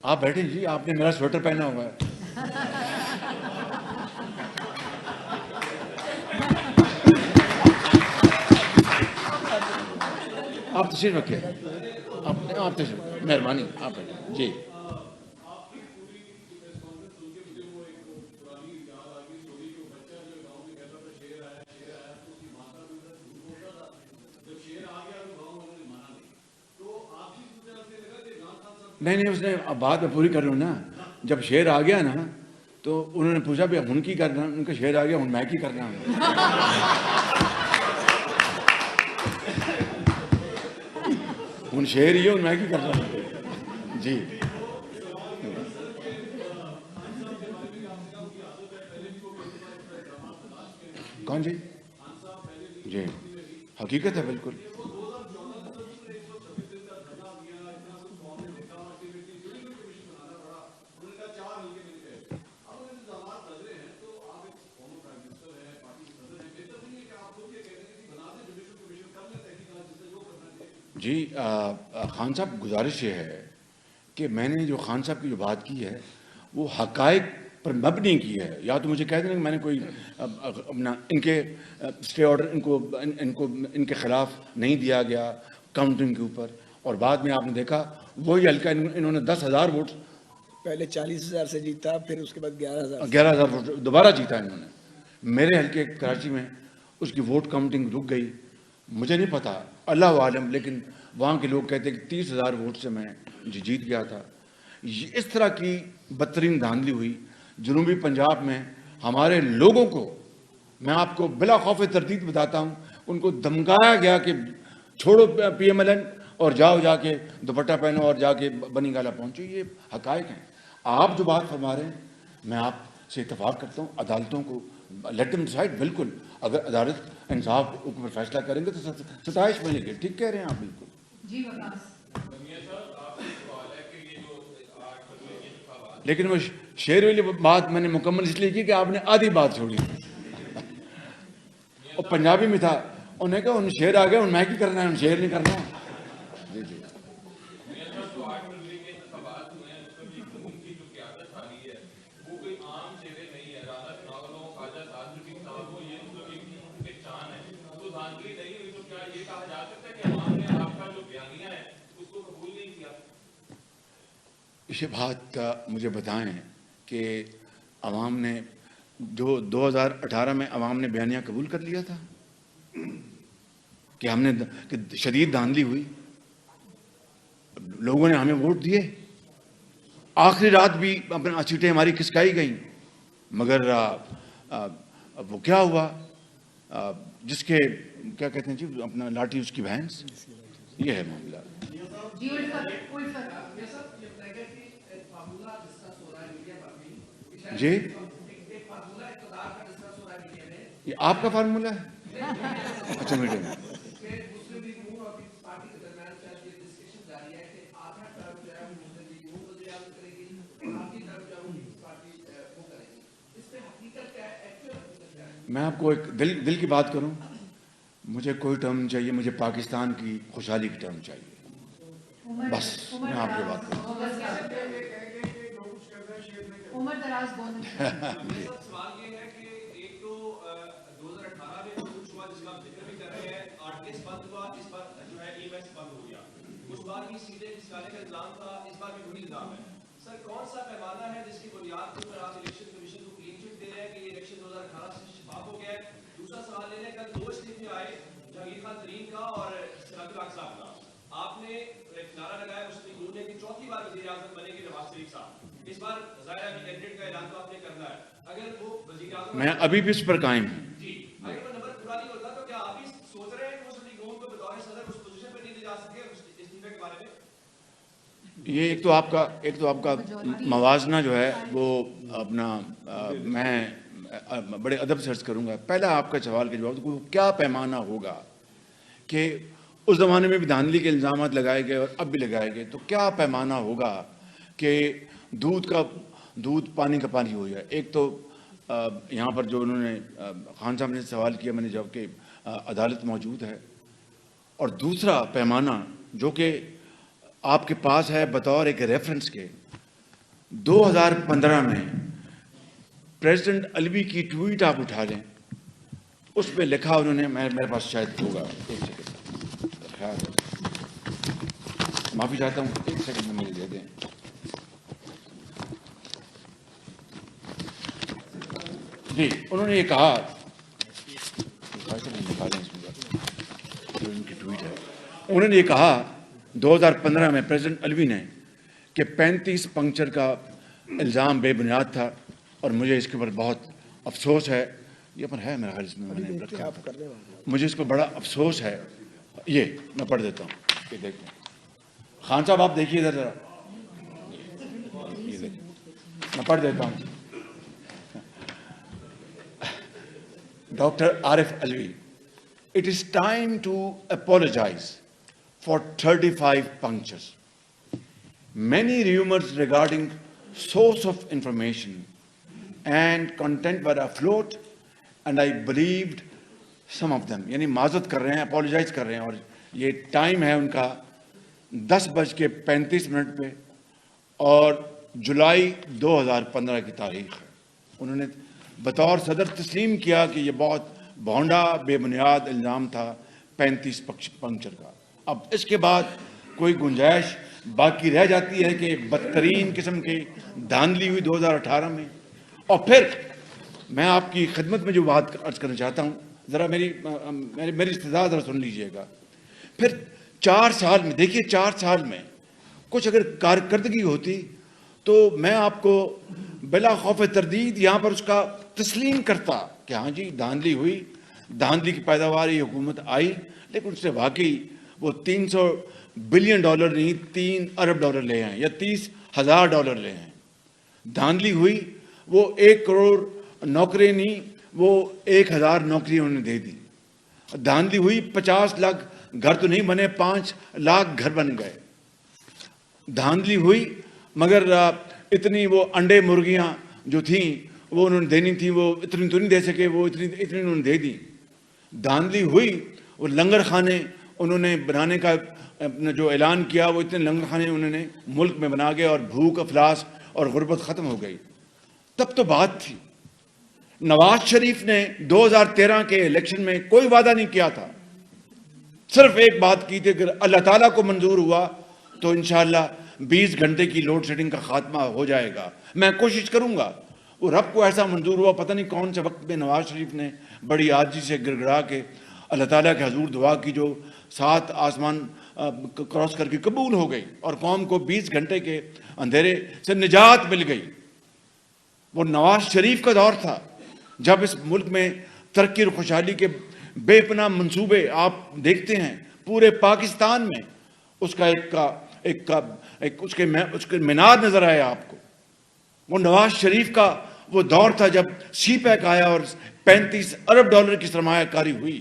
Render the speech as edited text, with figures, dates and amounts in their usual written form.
آپ بیٹھیں جی, آپ نے میرا سویٹر پہنا ہوا ہے. آپ تشریف رکھیں, آپ تشریف, مہربانی, آپ بیٹھیں جی. نہیں, اس نے بات میں پوری کر رہا ہوں نا. جب شیر آ گیا نا تو انہوں نے پوچھا بھی ہن کی کرنا, ان کا شیر آ گیا ہن میں کی کرنا ہوں. ہن شیر ہی ہے, ہن میں کی کرنا ہوں جی. کون جی؟ جی حقیقت ہے بالکل. جی خان صاحب, گزارش یہ ہے کہ میں نے جو خان صاحب کی جو بات کی ہے وہ حقائق پر مبنی کی ہے. یا تو مجھے کہہ دینا کہ میں نے کوئی اپنا ان کے اسٹے آرڈر ان کے خلاف نہیں دیا گیا کاؤنٹنگ کے اوپر, اور بعد میں آپ نے دیکھا وہی حلقہ انہوں نے 10,000 ووٹ, پہلے 40,000 سے جیتا, پھر اس کے بعد 11,000 ووٹ دوبارہ جیتا انہوں نے. میرے حلقے کراچی میں اس کی ووٹ کاؤنٹنگ رک گئی. مجھے نہیں پتا, اللہ عالم, لیکن وہاں کے لوگ کہتے ہیں کہ 30,000 ووٹ سے میں جیت گیا تھا. اس طرح کی بدترین دھاندلی ہوئی جنوبی پنجاب میں. ہمارے لوگوں کو, میں آپ کو بلا خوف تردید بتاتا ہوں, ان کو دھمکایا گیا کہ چھوڑو پی ایم ایل این اور جاؤ جا کے دوپٹہ پہنو اور جا کے بنی گالا پہنچو. یہ حقائق ہیں. آپ جو بات فرما رہے ہیں میں آپ سے اتفاق کرتا ہوں. عدالتوں کو لیٹ دم ڈیسائیڈ, بالکل اگر عدالت انصاف کے اوپر فیصلہ کریں گے تو ستائش ملے گی. ٹھیک کہہ رہے ہیں آپ بالکل. جی وکاس, لیکن وہ شیر والی بات میں نے مکمل اس لیے کی کہ آپ نے آدھی بات چھوڑی. اور پنجابی میں تھا, انہوں نے کہا ان شیر آ گیا, ان میں کی کرنا ہے, ان شیر نہیں کرنا. جی جی یہ بات مجھے بتائیں کہ عوام نے جو 2018 میں عوام نے بیانیہ قبول کر لیا تھا کہ ہم نے کہ شدید دھاندلی ہوئی, لوگوں نے ہمیں ووٹ دیے, آخری رات بھی اپنا سیٹیں ہماری کھسکائی گئیں, مگر وہ کیا ہوا, جس کے کیا کہتے ہیں جی اپنا لاٹھی اس کی بھینس. یہ ہے معاملہ. جی یہ آپ کا فارمولہ ہے. اچھا میڈم, میں آپ کو ایک دل کی بات کروں, مجھے کوئی ٹرم نہیں چاہیے, مجھے پاکستان کی خوشحالی کی ٹرم چاہیے. بس میں آپ کی بات کروں. سوال یہ ہے کہ ایک تو 2018 میں کچھ ہوا جس کا آپ ذکر بھی کر رہے ہیں, RTS بند ہوا, اس بار جو ہے ای میکس بند ہو گیا, اس بار بھی سیٹیں کھسکانے کا الزام تھا, اس بار بھی وہی الزام ہے. سر کون سا پیمانہ ہے جس کی بنیاد کے اوپر آپ الیکشن کمیشن کو کلین چٹ دے رہے ہیں کہ یہ الیکشن 2018 سے شفاف ہو گیا ہے؟ دوسرا سوال یہ ہے, کل 2 استعفے آئے جہانگیر خان ترین کا اور سراج الحق صاحب کا. آپ نے ایک نعرہ لگایا مسلم لیگ نے کہ چوتھی بار وزیر اعظم بنے گے نواز شریف صاحب. اس بار ظاہر ہے کہ کینڈیڈیٹ کا اعلان تو آپ نے کرنا ہے, اگر وہ وزیر اعظم میں ابھی بھی اس پر قائم ہوں. جی اگر وہ نمبر پورا نہیں ہوتا تو کیا آپ ہی سوچ رہے ہیں کہ مسلم لیگ کو بطور صدر اس پوزیشن پہ نہیں لے جا سکے استعفے کے بارے میں؟ یہ ایک تو آپ کا موازنہ جو ہے وہ اپنا میں بڑے ادب سے عرض کروں گا. پہلا آپ کا سوال کا جواب, تو کیا پیمانہ ہوگا کہ اس زمانے میں بھی دھاندلی کے الزامات لگائے گئے اور اب بھی لگائے گئے, تو کیا پیمانہ ہوگا کہ دودھ پانی کا پانی ہو جائے. ایک تو یہاں پر جو انہوں نے خان صاحب نے سوال کیا, میں نے جواب کہ عدالت موجود ہے, اور دوسرا پیمانہ جو کہ آپ کے پاس ہے بطور ایک ریفرنس کے, 2015 میں پریزیڈنٹ الوی کی ٹویٹ آپ اٹھا لیں, اس پہ لکھا انہوں نے, میرے پاس شاید ہوگا, ایک سیکنڈ, معافی چاہتا ہوں, ایک سیکنڈ میں مجھے دے دیں. جی, انہوں نے یہ کہا, انہوں نے یہ کہا 2015 میں پریزیڈنٹ الوی نے کہ 35 پنکچر کا الزام بے بنیاد تھا, اور مجھے اس کے اوپر بہت افسوس ہے. یہ پر ہے میرا خیال, اس میں میں نے رکھا, مجھے اس کو بڑا افسوس ہے. یہ میں پڑھ دیتا ہوں, یہ دیکھیں خان صاحب, آپ دیکھیے ادھر ذرا, یہ دیکھیں میں پڑھ دیتا ہوں. Doctor Arif Alvi, it is time to apologize for 35 punctures. Many rumors regarding source of information and content were afloat, and I believed some of them. یعنی معذرت کر رہے ہیں, اپولوجائز کر رہے ہیں, اور یہ ٹائم ہے ان کا 10:35 پہ, اور جولائی 2015 کی تاریخ ہے. انہوں نے بطور صدر تسلیم کیا کہ یہ بہت بھونڈا بے بنیاد الزام تھا 35 پنکچر کا. اب اس کے بعد کوئی گنجائش باقی رہ جاتی ہے کہ بدترین قسم کی دھاندلی ہوئی 2018 میں. اور پھر میں آپ کی خدمت میں جو بات عرض کرنا چاہتا ہوں, ذرا میری استدعا ذرا سن لیجئے گا. پھر 4 سال میں, دیکھیے 4 سال میں کچھ اگر کارکردگی ہوتی تو میں آپ کو بلا خوف تردید یہاں پر اس کا تسلیم کرتا کہ ہاں جی دھاندلی ہوئی, دھاندلی کی پیداوار یہ حکومت آئی, لیکن اس سے واقعی وہ $300 بلین نہیں, $3 ارب لے ہیں یا $30,000 لے ہیں. دھاندلی ہوئی, وہ 1 کروڑ نوکری نہیں, وہ 1,000 نوکری انہوں نے دے دی. دھاندلی ہوئی, 50 لاکھ گھر تو نہیں بنے, 5 لاکھ گھر بن گئے. دھاندلی ہوئی, مگر اتنی وہ انڈے مرغیاں جو تھیں وہ انہوں نے دینی تھیں, وہ اتنی تو نہیں دے سکے, وہ اتنی انہوں نے دے دی. دھاندلی ہوئی, وہ لنگر خانے انہوں نے بنانے کا جو اعلان کیا, وہ اتنے لنگر خانے انہوں نے ملک میں بنا گئے, اور بھوک افلاس اور غربت ختم ہو گئی. تب تو بات تھی. نواز شریف نے 2013 کے الیکشن میں کوئی وعدہ نہیں کیا تھا, صرف ایک بات کی تھی, اگر اللہ تعالیٰ کو منظور ہوا تو انشاءاللہ 20 گھنٹے کی لوڈ شیڈنگ کا خاتمہ ہو جائے گا, میں کوشش کروں گا. وہ رب کو ایسا منظور ہوا, پتہ نہیں کون سے وقت میں نواز شریف نے بڑی عاجزی سے گڑ گڑا کے اللہ تعالیٰ کے حضور دعا کی, جو 7 آسمان کراس کر کے قبول ہو گئی, اور قوم کو 20 گھنٹے کے اندھیرے سے نجات مل گئی. وہ نواز شریف کا دور تھا جب اس ملک میں ترقی اور خوشحالی کے بے پناہ منصوبے آپ دیکھتے ہیں پورے پاکستان میں. اس کا اس کے مینار نظر آئے آپ کو. وہ نواز شریف کا وہ دور تھا جب سی پیک آیا اور $35 ارب کی سرمایہ کاری ہوئی.